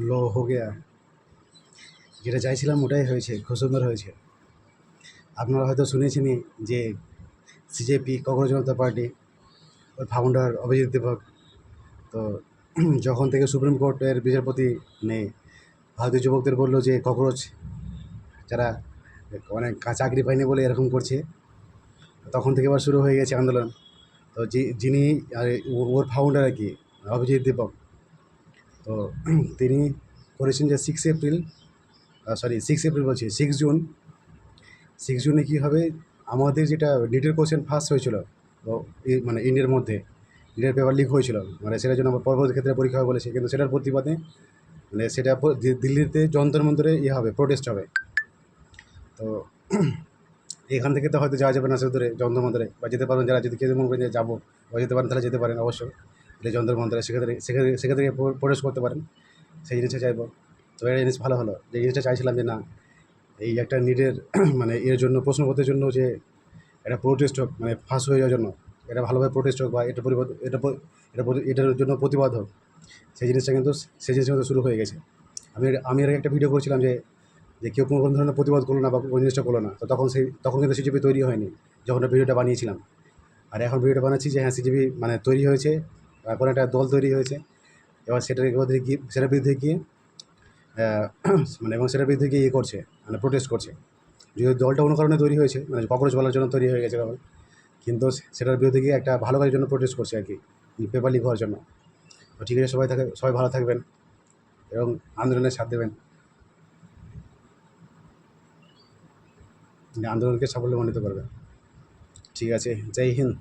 লো হো গেয়া। যেটা চাইছিলাম ওটাই হয়েছে, খুব সুন্দর হয়েছে। আপনারা হয়তো শুনেছেনই যে সিজেপি ককরোচ জনতা পার্টি ওর ফাউন্ডার অভিজিৎ দীপক তো যখন থেকে সুপ্রিম কোর্টের বিচারপতি মানে ভারতীয় যুবকদের বললো যে ককরোচ যারা অনেক চাকরি পায়নি বলে এরকম করছে, তখন থেকে আবার শুরু হয়ে গেছে আন্দোলন। তো যিনি ওর ফাউন্ডার আর কি অভিজিৎ দীপক, তো তিনি করেছেন যে 6 এপ্রিল বলছি 6 জুন। 6 জুনে কী হবে, আমাদের যেটা নিটের কোশ্চেন ফার্স্ট হয়েছিল তো মানে ইন্ডিয়ার মধ্যে নিটের পেপার লিক হয়েছিল, মানে সেটার জন্য আবার পরবর্তী ক্ষেত্রে পরীক্ষা হবে বলেছে, কিন্তু সেটার প্রতিবাদে মানে সেটা দিল্লিতে যন্তর মন্তরে হবে, প্রোটেস্ট হবে। তো এখান থেকে তো হয়তো যাওয়া যাবে না সেতুরে যন্তর মন্তরে, বা যেতে পারেন যারা যদি কেউ মনে করেন যে যাবো বা যেতে পারেন তাহলে যেতে পারেন অবশ্যই এই যন্তর মন্তরে, সেখান থেকে প্রোটেস্ট করতে পারেন, সেই জিনিসটা চাইবো। তো এই জিনিস ভালো হলো, যে জিনিসটা চাইছিলাম যে না এই একটা নিটের মানে এর জন্য প্রশ্নপত্রের জন্য যে একটা প্রোটেস্ট হোক, মানে ফাঁস হয়ে যাওয়ার জন্য এটা ভালোভাবে প্রোটেস্ট হোক, বা এটা এটার জন্য প্রতিবাদ হোক, সেই জিনিসটা কিন্তু শুরু হয়ে গেছে। আমি এর আগে একটা ভিডিও করেছিলাম যে কেউ কোনো ধরনের প্রতিবাদ করলো না বা ওই জিনিসটা করলো না, তো তখন কিন্তু সিজিপি তৈরি হয়নি যখন ভিডিওটা বানিয়েছিলাম। আর এখন ভিডিওটা বানাচ্ছি যে হ্যাঁ সিজিপি মানে তৈরি হয়েছে, কোনো একটা দল তৈরি হয়েছে, এবার সেটার বিরুদ্ধে গিয়ে মানে এবং সেটার বিরুদ্ধে গিয়ে করছে, মানে প্রোটেস্ট করছে। যদি দলটা কোনো কারণে তৈরি হয়েছে, মানে ককরোচ বলার জন্য তৈরি হয়ে গেছে কারণ, কিন্তু সেটার বিরুদ্ধে গিয়ে একটা ভালো কাজের জন্য প্রোটেস্ট করছে আর কি, পেপার লিক হওয়ার জন্য। তো ঠিক আছে, সবাই ভালো থাকবেন এবং আন্দোলনের সাথ দেবেন, আন্দোলনকে সাফল্যমণ্ডিত করবেন। ঠিক আছে, জয় হিন্দ।